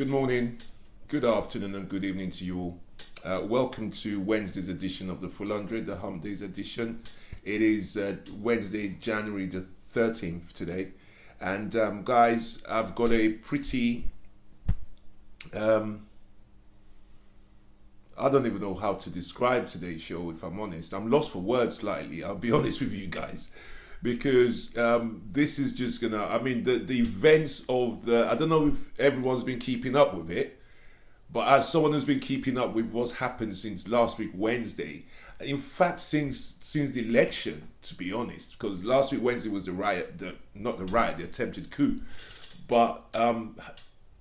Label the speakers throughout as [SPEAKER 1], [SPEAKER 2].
[SPEAKER 1] Good morning, good afternoon, and good evening to you all. Welcome to Wednesday's edition of the Full 100, the Hump Days edition. It is Wednesday, January the 13th today. And guys, I've got a pretty... I don't even know how to describe today's show, if I'm honest. I'm lost for words slightly, I'll be honest with you guys. Because this is just gonna, the events of I don't know if everyone's been keeping up with it, but as someone who's been keeping up with what's happened since last week Wednesday, in fact since the election, to be honest, because last week Wednesday was the riot, the attempted coup, but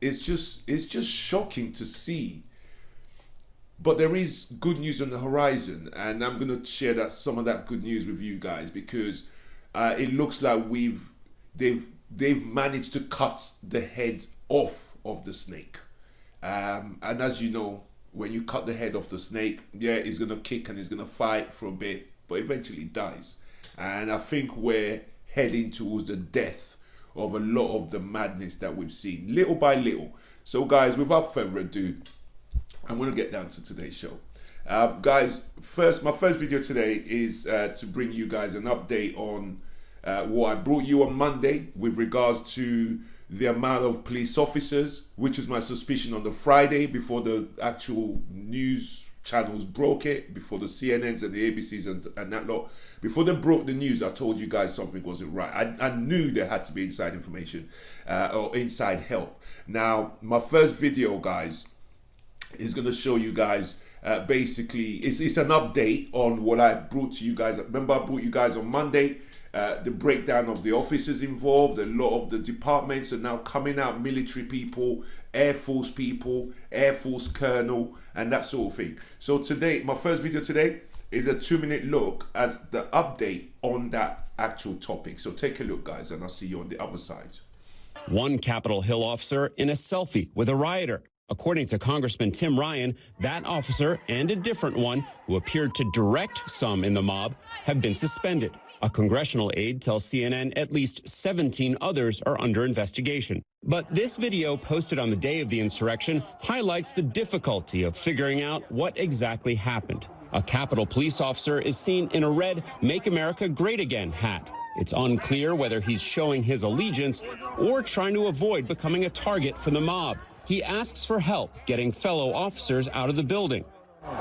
[SPEAKER 1] it's just shocking to see. But there is good news on the horizon, and I'm gonna share some of that good news with you guys, because it looks like they've managed to cut the head off of the snake, and as you know, when you cut the head off the snake, yeah, it's gonna kick and it's gonna fight for a bit, but eventually dies. And I think we're heading towards the death of a lot of the madness that we've seen, little by little. So guys, without further ado, I'm gonna get down to today's show. Guys, my first video today is to bring you guys an update on what I brought you on Monday with regards to the amount of police officers, which was my suspicion on the Friday before the actual news channels broke it, before the CNNs and the ABCs and that lot. Before they broke the news, I told you guys something wasn't right. I knew there had to be inside information or inside help. Now, my first video, guys, is going to show you guys basically, it's an update on what I brought to you guys. Remember, I brought you guys on Monday the breakdown of the officers involved. A lot of the departments are now coming out, military people, Air Force people, Air Force colonel, and that sort of thing. So today, my first video today is a 2-minute look as the update on that actual topic. So take a look, guys, and I'll see you on the other side.
[SPEAKER 2] One Capitol Hill officer in a selfie with a rioter. According to Congressman Tim Ryan, that officer and a different one who appeared to direct some in the mob have been suspended. A congressional aide tells CNN at least 17 others are under investigation. But this video posted on the day of the insurrection highlights the difficulty of figuring out what exactly happened. A Capitol police officer is seen in a red Make America Great Again hat. It's unclear whether he's showing his allegiance or trying to avoid becoming a target for the mob. He asks for help getting fellow officers out of the building.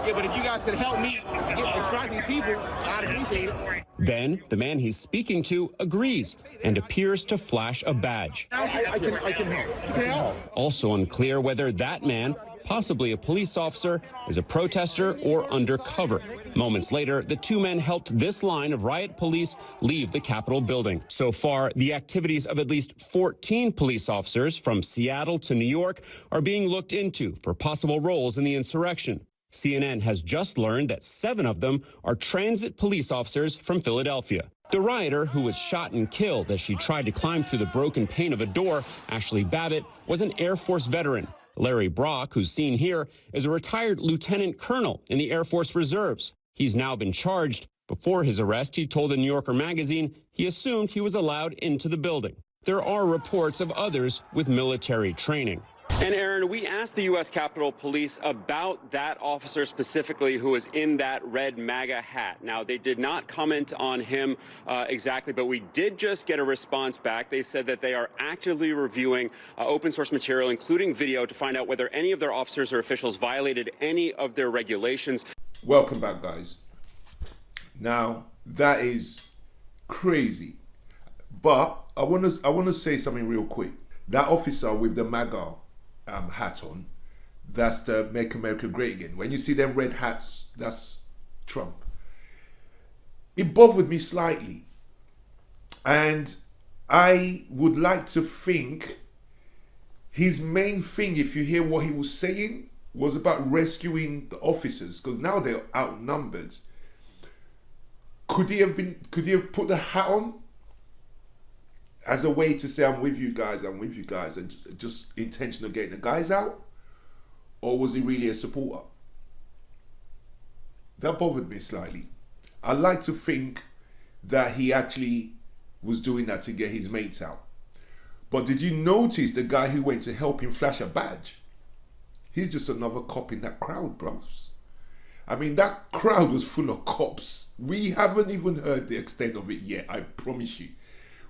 [SPEAKER 3] Yeah, but if you guys could help me extract these people, I'd appreciate it.
[SPEAKER 2] Then the man he's speaking to agrees and appears to flash a badge.
[SPEAKER 3] I can help. You can help.
[SPEAKER 2] Also unclear whether that man, possibly a police officer, is a protester or undercover. Moments later, the two men helped this line of riot police leave the Capitol building. So far, the activities of at least 14 police officers from Seattle to New York are being looked into for possible roles in the insurrection. CNN has just learned that 7 of them are transit police officers from Philadelphia. The rioter, who was shot and killed as she tried to climb through the broken pane of a door, Ashley Babbitt, was an Air Force veteran. Larry Brock, who's seen here, is a retired lieutenant colonel in the Air Force Reserves. He's now been charged. Before his arrest, he told the New Yorker magazine he assumed he was allowed into the building. There are reports of others with military training. And Aaron, we asked the U.S. Capitol Police about that officer specifically who was in that red MAGA hat. Now, they did not comment on him exactly, but we did just get a response back. They said that they are actively reviewing open source material, including video, to find out whether any of their officers or officials violated any of their regulations.
[SPEAKER 1] Welcome back, guys. Now, that is crazy. But I want to say something real quick. That officer with the MAGA hat on, that's the Make America Great Again. When you see them red hats, that's Trump. It bothered me slightly, and I would like to think his main thing, if you hear what he was saying, was about rescuing the officers, because now they're outnumbered. Could he have put the hat on as a way to say, I'm with you guys, and just intentional getting the guys out? Or was he really a supporter? That bothered me slightly. I like to think that he actually was doing that to get his mates out. But did you notice the guy who went to help him flash a badge? He's just another cop in that crowd, bros. I mean, that crowd was full of cops. We haven't even heard the extent of it yet, I promise you.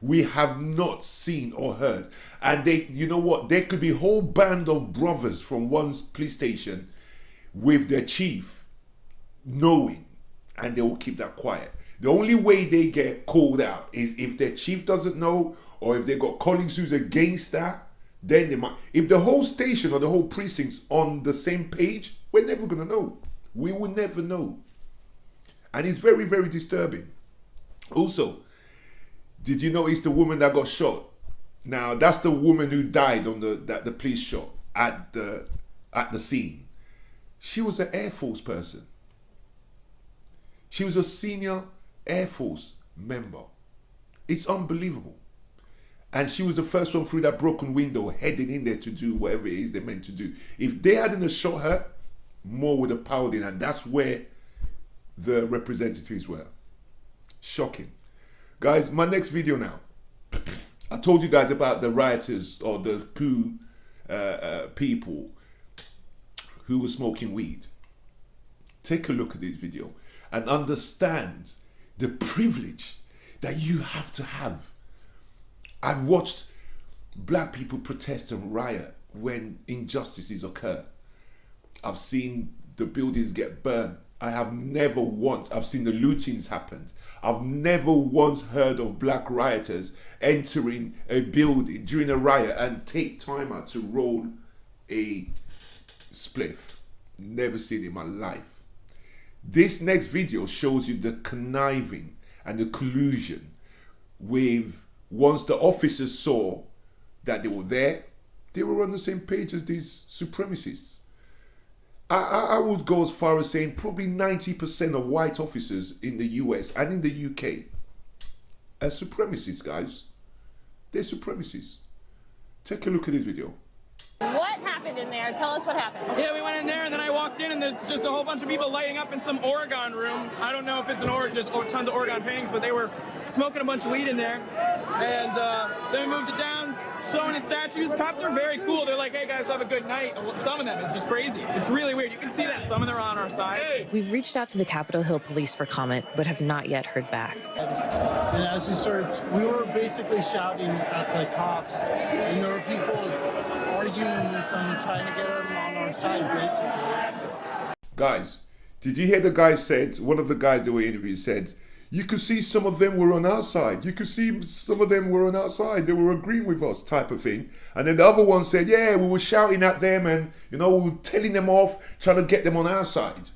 [SPEAKER 1] We have not seen or heard. And they, you know what? There could be a whole band of brothers from one police station with their chief knowing, and they will keep that quiet. The only way they get called out is if their chief doesn't know, or if they got colleagues who's against that, then they might. If the whole station or the whole precinct's on the same page, we're never going to know. We will never know. And it's very, very disturbing. Also, did you notice the woman that got shot? Now, that's the woman who died on that the police shot at the scene. She was an Air Force person. She was a senior Air Force member. It's unbelievable. And she was the first one through that broken window, heading in there to do whatever it is they meant to do. If they hadn't shot her, more would have powered in. And that's where the representatives were. Shocking. Guys, my next video now. I told you guys about the rioters or the coup people who were smoking weed. Take a look at this video and understand the privilege that you have to have. I've watched black people protest and riot when injustices occur. I've seen the buildings get burned. I have never once, I've seen the lootings happen. I've never once heard of black rioters entering a building during a riot and take time out to roll a spliff. Never seen it in my life. This next video shows you the conniving and the collusion with, once the officers saw that they were there, they were on the same page as these supremacists. I would go as far as saying probably 90% of white officers in the US and in the UK are supremacists, guys. They're supremacists. Take a look at this video.
[SPEAKER 4] What happened in there? Tell us what happened.
[SPEAKER 5] Yeah, we went in there and then I walked in and there's just a whole bunch of people lighting up in some Oregon room. I don't know if it's just tons of Oregon paintings, but they were smoking a bunch of weed in there. And then we moved it down, showing the statues. Cops are very cool. They're like, hey guys, have a good night. Some of them, it's just crazy. It's really weird. You can see that some of them are on our side.
[SPEAKER 6] We've reached out to the Capitol Hill Police for comment, but have not yet heard back.
[SPEAKER 7] And as we started, we were basically shouting at the cops, and there were people arguing with them, trying to get them on our side, basically.
[SPEAKER 1] Guys, did you hear the guy said, one of the guys that were interviewed said, you could see some of them were on our side. You could see some of them were on our side. They were agreeing with us, type of thing. And then the other one said, yeah, we were shouting at them and, you know, we were telling them off, trying to get them on our side.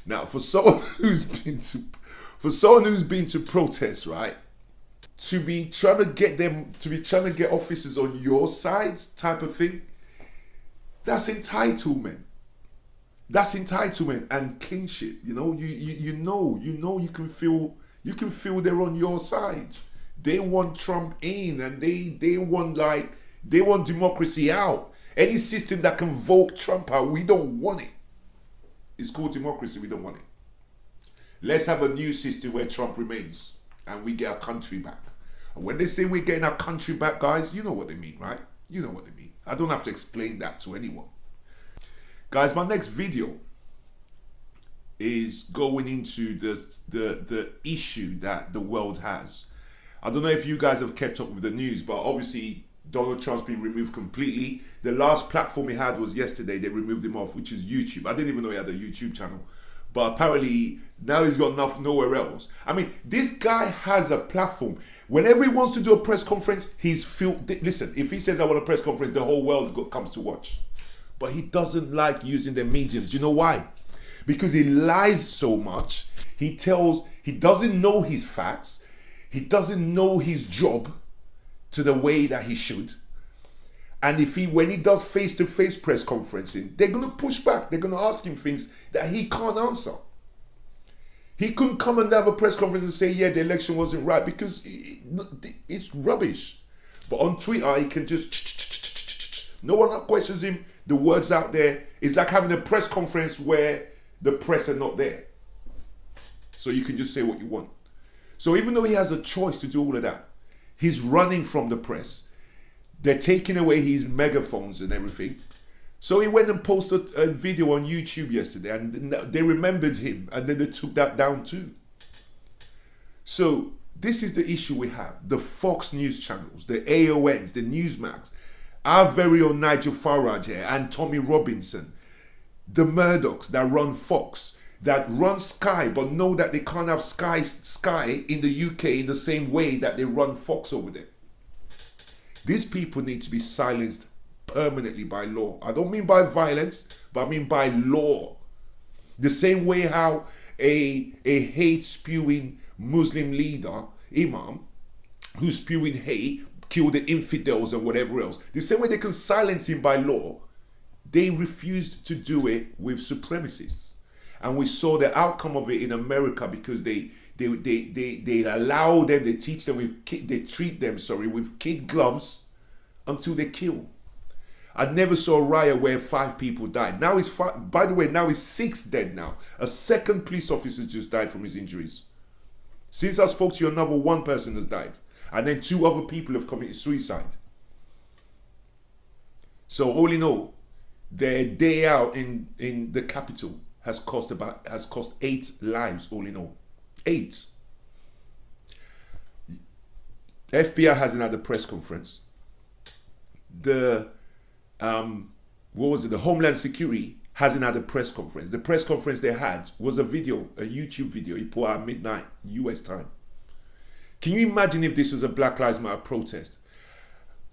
[SPEAKER 1] Now, for someone who's been to protest, right? To be trying to get officers on your side, type of thing, that's entitlement. That's entitlement and kinship. You know, you can feel they're on your side. They want Trump in, and they want democracy out. Any system that can vote Trump out, we don't want it. It's called democracy. We don't want it. Let's have a new system where Trump remains and we get our country back. And when they say we're getting our country back, guys, you know what they mean, right? You know what they mean. I don't have to explain that to anyone. Guys, my next video is going into the issue that the world has. I don't know if you guys have kept up with the news, but obviously Donald Trump's been removed completely. The last platform he had was yesterday. They removed him off, which is YouTube. I didn't even know he had a YouTube channel. But apparently now he's got nowhere else. I mean, this guy has a platform. Whenever he wants to do a press conference, he's filled. Listen, if he says I want a press conference, the whole world comes to watch. But he doesn't like using the mediums. Do you know why? Because he lies so much. He doesn't know his facts. He doesn't know his job to the way that he should. And when he does face-to-face press conferencing, they're going to push back. They're going to ask him things that he can't answer. He couldn't come and have a press conference and say, yeah, the election wasn't right, because it's rubbish. But on Twitter, he can just... No one questions him. The words out there. It's like having a press conference where the press are not there. So you can just say what you want. So even though he has a choice to do all of that, he's running from the press. They're taking away his megaphones and everything. So he went and posted a video on YouTube yesterday, and they remembered him, and then they took that down too. So this is the issue we have. The Fox News channels, the AONs, the Newsmax, our very own Nigel Farage here, and Tommy Robinson, the Murdochs that run Fox, that run Sky, but know that they can't have Sky in the UK in the same way that they run Fox over there. These people need to be silenced permanently by law. I don't mean by violence, but I mean by law. The same way how a hate-spewing Muslim leader, imam, who's spewing hate, kill the infidels and whatever else. The same way they can silence him by law, they refused to do it with supremacists. And we saw the outcome of it in America, because they allow them, they teach them, they treat them, with kid gloves until they kill. I never saw a riot where 5 people died. Now it's 5, by the way, now it's 6 dead now. A second police officer just died from his injuries. Since I spoke to you, another 1 person has died. And then 2 other people have committed suicide. So all in all, their day out in the capital has cost 8 lives, all in all. 8. The FBI hasn't had a press conference. The the Homeland Security hasn't had a press conference. The press conference they had was a video, a YouTube video he put out at midnight US time. Can you imagine if this was a Black Lives Matter protest?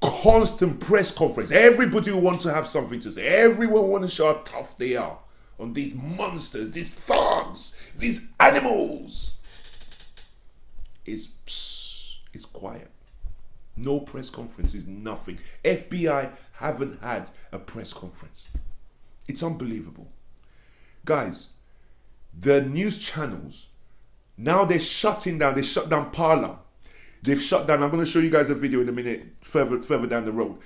[SPEAKER 1] Constant press conference. Everybody will want to have something to say. Everyone want to show how tough they are on these monsters, these thugs, these animals. It's quiet. No press conference is nothing. FBI haven't had a press conference. It's unbelievable. Guys, the news channels, now they're shutting down. They shut down Parler. They've shut down, I'm going to show you guys a video in a minute further down the road.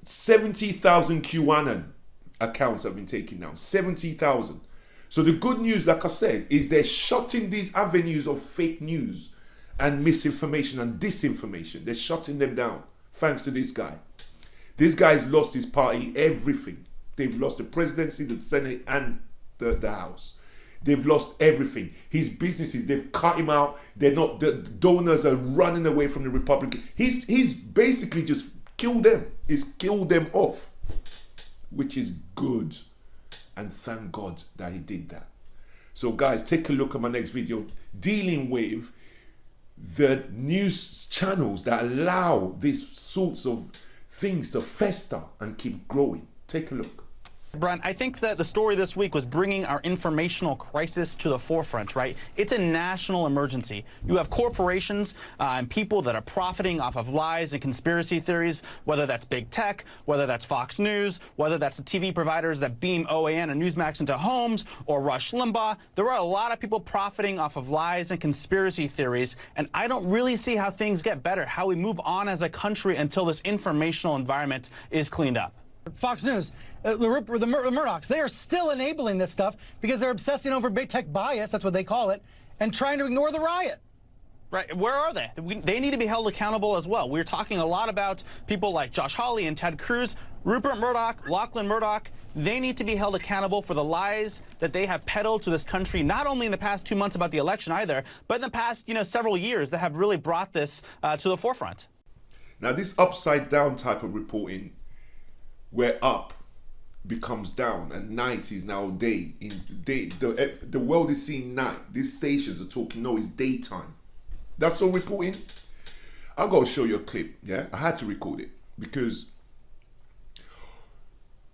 [SPEAKER 1] 70,000 QAnon accounts have been taken down. 70,000. So the good news, like I said, is they're shutting these avenues of fake news and misinformation and disinformation. They're shutting them down thanks to this guy. This guy's lost his party, everything. They've lost the presidency, the Senate, and the House. They've lost everything. His businesses, they've cut him out. They're not, the donors are running away from the Republican. He's basically just killed them. He's killed them off, which is good. And thank God that he did that. So guys, take a look at my next video dealing with the news channels that allow these sorts of things to fester and keep growing. Take a look.
[SPEAKER 8] Brent, I think that the story this week was bringing our informational crisis to the forefront, right? It's a national emergency. You have corporations and people that are profiting off of lies and conspiracy theories, whether that's big tech, whether that's Fox News, whether that's the TV providers that beam OAN and Newsmax into homes, or Rush Limbaugh. There are a lot of people profiting off of lies and conspiracy theories, and I don't really see how things get better, how we move on as a country until this informational environment is cleaned up.
[SPEAKER 9] Fox News, the Murdochs, they are still enabling this stuff because they're obsessing over big tech bias, that's what they call it, and trying to ignore the riot.
[SPEAKER 8] Right, where are they? They need to be held accountable as well. We're talking a lot about people like Josh Hawley and Ted Cruz, Rupert Murdoch, Lachlan Murdoch. They need to be held accountable for the lies that they have peddled to this country, not only in the past 2 months about the election either, but in the past, several years that have really brought this to the forefront.
[SPEAKER 1] Now, this upside down type of reporting, where up becomes down and night is now day. The world is seeing night. These stations are talking, no, it's daytime. That's all reporting. I'll go show you a clip. Yeah, I had to record it because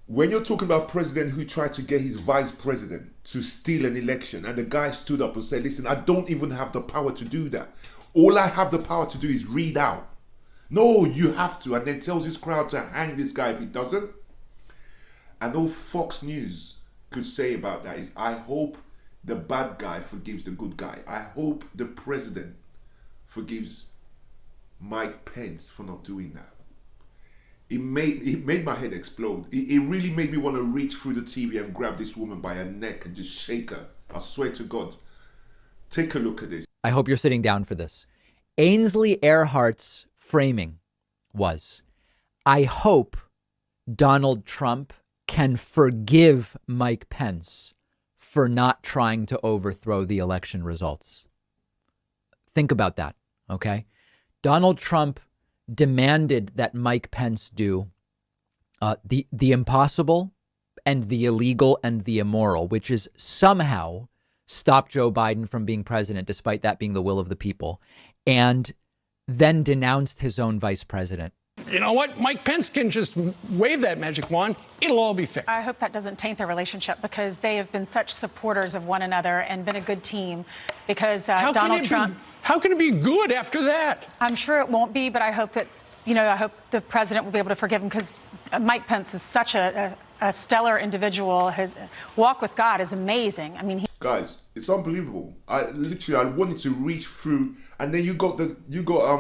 [SPEAKER 1] when you're talking about a president who tried to get his vice president to steal an election, and the guy stood up and said, listen, I don't even have the power to do that. All I have the power to do is read out. No, you have to. And then tells his crowd to hang this guy if he doesn't. And all Fox News could say about that is, I hope the bad guy forgives the good guy. I hope the president forgives Mike Pence for not doing that. It made my head explode. It really made me want to reach through the TV and grab this woman by her neck and just shake her. I swear to God. Take a look at this.
[SPEAKER 10] I hope you're sitting down for this. Ainsley Earhart's framing was, I hope Donald Trump can forgive Mike Pence for not trying to overthrow the election results. Think about that, okay? Donald Trump demanded that Mike Pence do the impossible and the illegal and the immoral, which is somehow stop Joe Biden from being president, despite that being the will of the people, and then denounced his own vice president.
[SPEAKER 11] You know what? Mike Pence can just wave that magic wand. It'll all be fixed.
[SPEAKER 12] I hope that doesn't taint their relationship, because they have been such supporters of one another and been a good team. Because Donald Trump.
[SPEAKER 11] How can it be good after that?
[SPEAKER 12] I'm sure it won't be, but I hope that, I hope the president will be able to forgive him, because Mike Pence is such a stellar individual. His walk with God is amazing. I mean,
[SPEAKER 1] guys, it's unbelievable. I wanted to reach through, and then you got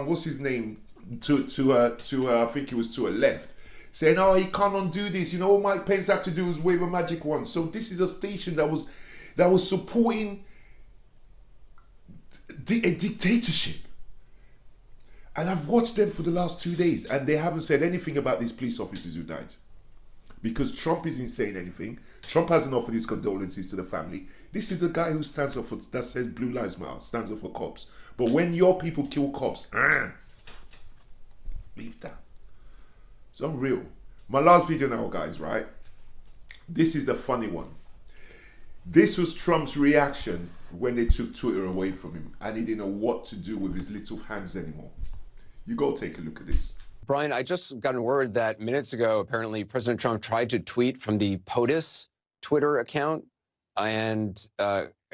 [SPEAKER 1] what's his name? To I think it was to a left, saying, oh, he can't undo this. You know, all Mike Pence had to do was wave a magic wand. So this is a station that was supporting a dictatorship. And I've watched them for the last 2 days, and they haven't said anything about these police officers who died. Because Trump isn't saying anything. Trump hasn't offered his condolences to the family. This is the guy who stands up for, that says Blue Lives Matter, stands up for cops. But when your people kill cops, leave that. It's unreal. My last video now, guys, right? This is the funny one. This was Trump's reaction when they took Twitter away from him, and he didn't know what to do with his little hands anymore. You go take a look at this.
[SPEAKER 13] Brian, I just got word that minutes ago, apparently President Trump tried to tweet from the POTUS Twitter account, and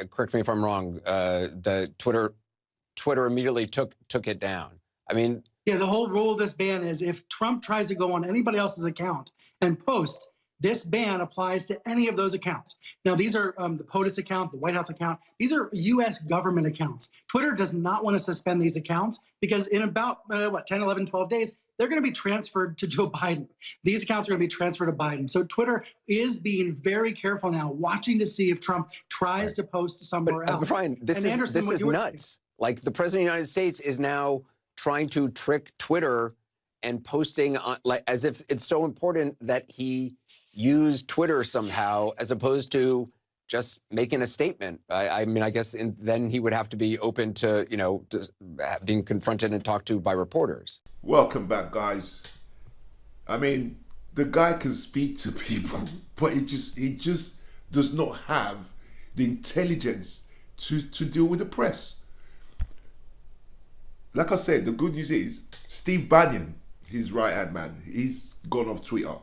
[SPEAKER 13] correct me if I'm wrong, the Twitter immediately took it down. I mean,
[SPEAKER 9] yeah, the whole rule of this ban is if Trump tries to go on anybody else's account and post, this ban applies to any of those accounts. Now, these are the POTUS account, the White House account. These are U.S. government accounts. Twitter does not want to suspend these accounts because in about, 10, 11, 12 days, they're going to be transferred to Joe Biden. These accounts are going to be transferred to Biden. So Twitter is being very careful now, watching to see if Trump tries to post somewhere else.
[SPEAKER 13] But Brian, this is nuts. Like, the president of the United States is now trying to trick Twitter and posting on, like, as if it's so important that he use Twitter somehow, as opposed to just making a statement. I mean, I guess then he would have to be open to, being confronted and talked to by reporters.
[SPEAKER 1] Welcome back, guys. I mean, the guy can speak to people, but he just does not have the intelligence to deal with the press. Like I said, the good news is Steve Bannon, his right-hand man, he's gone off Twitter.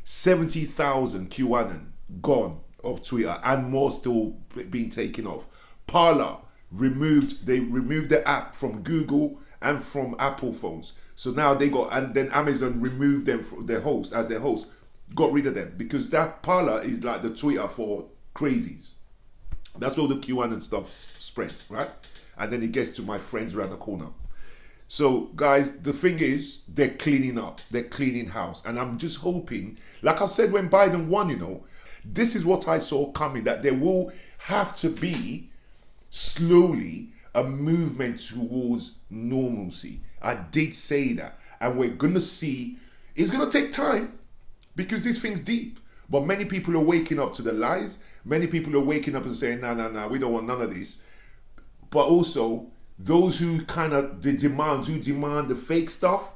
[SPEAKER 1] 70,000 QAnon gone off Twitter, and more still being taken off. Parler removed the app from Google and from Apple phones. So now they got, and then Amazon removed them from their host, as their host, got rid of them, because that Parler is like the Twitter for crazies. That's where the QAnon stuff spread, right? And then it gets to my friends around the corner. So, guys, the thing is, they're cleaning up. They're cleaning house. And I'm just hoping, like I said when Biden won, this is what I saw coming, that there will have to be, slowly, a movement towards normalcy. I did say that. And we're going to see, it's going to take time, because this thing's deep. But many people are waking up to the lies. Many people are waking up and saying, no, we don't want none of this. But also, those who demand the fake stuff,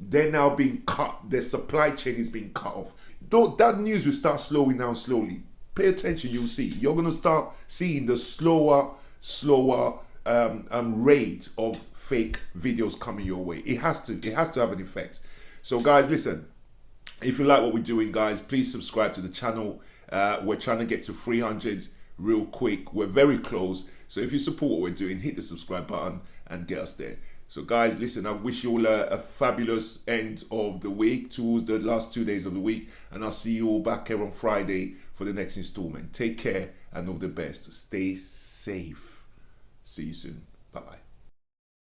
[SPEAKER 1] they're now being cut. Their supply chain is being cut off. That news will start slowing down slowly. Pay attention, you'll see. You're going to start seeing the slower rate of fake videos coming your way. It has to have an effect. So, guys, listen. If you like what we're doing, guys, please subscribe to the channel. We're trying to get to 300 real quick. We're very close. So if you support what we're doing, hit the subscribe button and get us there. So, guys, listen, I wish you all a fabulous end of the week, towards the last 2 days of the week. And I'll see you all back here on Friday for the next installment. Take care and all the best. Stay safe. See you soon. Bye-bye.